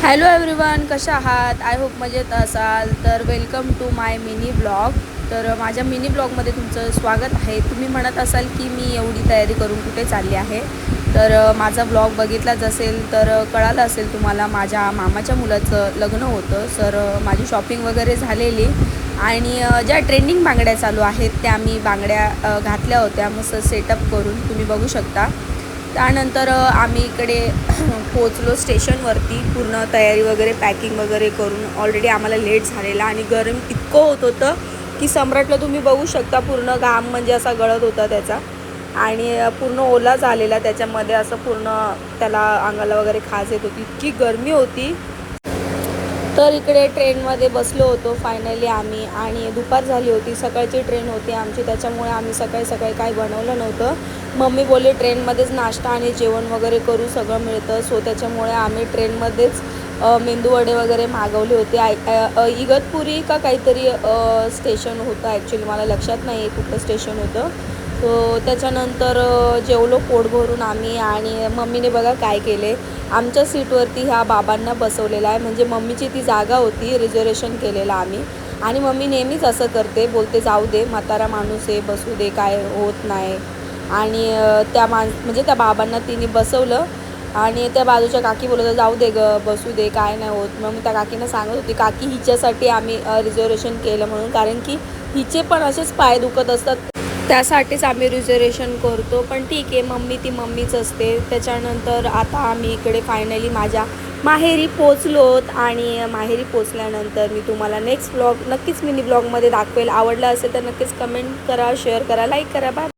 Hello everyone, कशा आहात? I hope मजेत असाल. तर welcome to my mini blog. तर माझ्या मिनी ब्लॉगमध्ये तुमचं स्वागत आहे. तुम्ही म्हणत असाल की मी एवढी तयारी करून कुठे चालली आहे. तर माझा ब्लॉग बघितलाच असेल तर कळालं असेल तुम्हाला, माझ्या मामाच्या मुलाचं लग्न होतं. तर माझी शॉपिंग वगैरे झालेली आणि ज्या ट्रेंडिंग बांगड्या चालू आहेत त्या मी बांगड्या घातल्या होत्या मस्त सेटअप करून, तुम्ही बघू शकता. त्यानंतर आम्ही इकडे पोचलो स्टेशनवरती, पूर्ण तयारी वगैरे पॅकिंग वगैरे करून. ऑलरेडी आम्हाला लेट झालेला आणि गरम इतकं होत होतं की सम्राटला तुम्ही बघू शकता, पूर्ण घाम म्हणजे असा गळत होता त्याचा आणि पूर्ण ओला झालेला त्याच्यामध्ये, असं पूर्ण त्याला अंगाला वगैरे खाज येत होती, इतकी गरमी होती. तर इकडे ट्रेनमध्ये बसलो होतो फायनली आम्ही, आणि दुपार झाली होती, सकाळची ट्रेन होती आमची, त्याच्यामुळे आम्ही सकाळी सकाळी काही बनवलं नव्हतं. मम्मी बोलली ट्रेनमध्येच नाश्ता आणि जेवण वगैरे करू, सगळं मिळतं. सो त्याच्यामुळे आम्ही ट्रेनमध्येच मेंदूवडे वगैरे मागवले होते. इगतपुरी का काहीतरी स्टेशन होतं, ॲक्च्युली मला लक्षात नाही आहे कुठलं स्टेशन होतं. सो त्याच्यानंतर जेवलो पोट भरून आम्ही. आणि मम्मीने बघा काय केले, आमच्या सीटवरती ह्या बाबांना बसवलेलं आहे, म्हणजे मम्मीची ती जागा होती, रिझर्वेशन केलेलं आम्ही. आणि मम्मी नेहमीच असं करते, बोलते जाऊ दे, म्हातारा माणूस आहे, बसू दे, काय होत नाही. आणि म्हणजे त्या बाबांना तिने बसवलं. आणि त्या बाजूच्या काकी बोलत जाऊ दे ग, बसू दे, काय नाही होत. मग मी त्या काकीनं सांगत होती, काकी हिच्यासाठी आम्ही रिझर्वेशन केलं म्हणून, कारण की हिचे पण असेच पाय दुखत असतात, त्यासाठीच आम्ही रिझर्वेशन करतो. पण ठीक आहे, मम्मी ती मम्मीच असते. त्याच्यानंतर आता आम्ही इकडे फायनली माझ्या माहेरी पोचलोत. आणि माहेरी पोचल्यानंतर मी तुम्हाला नेक्स्ट ब्लॉग नक्कीच मिनी ब्लॉगमध्ये दाखवेल. आवडला असेल तर नक्कीच कमेंट करा, शेअर करा, लाईक करा. बाय.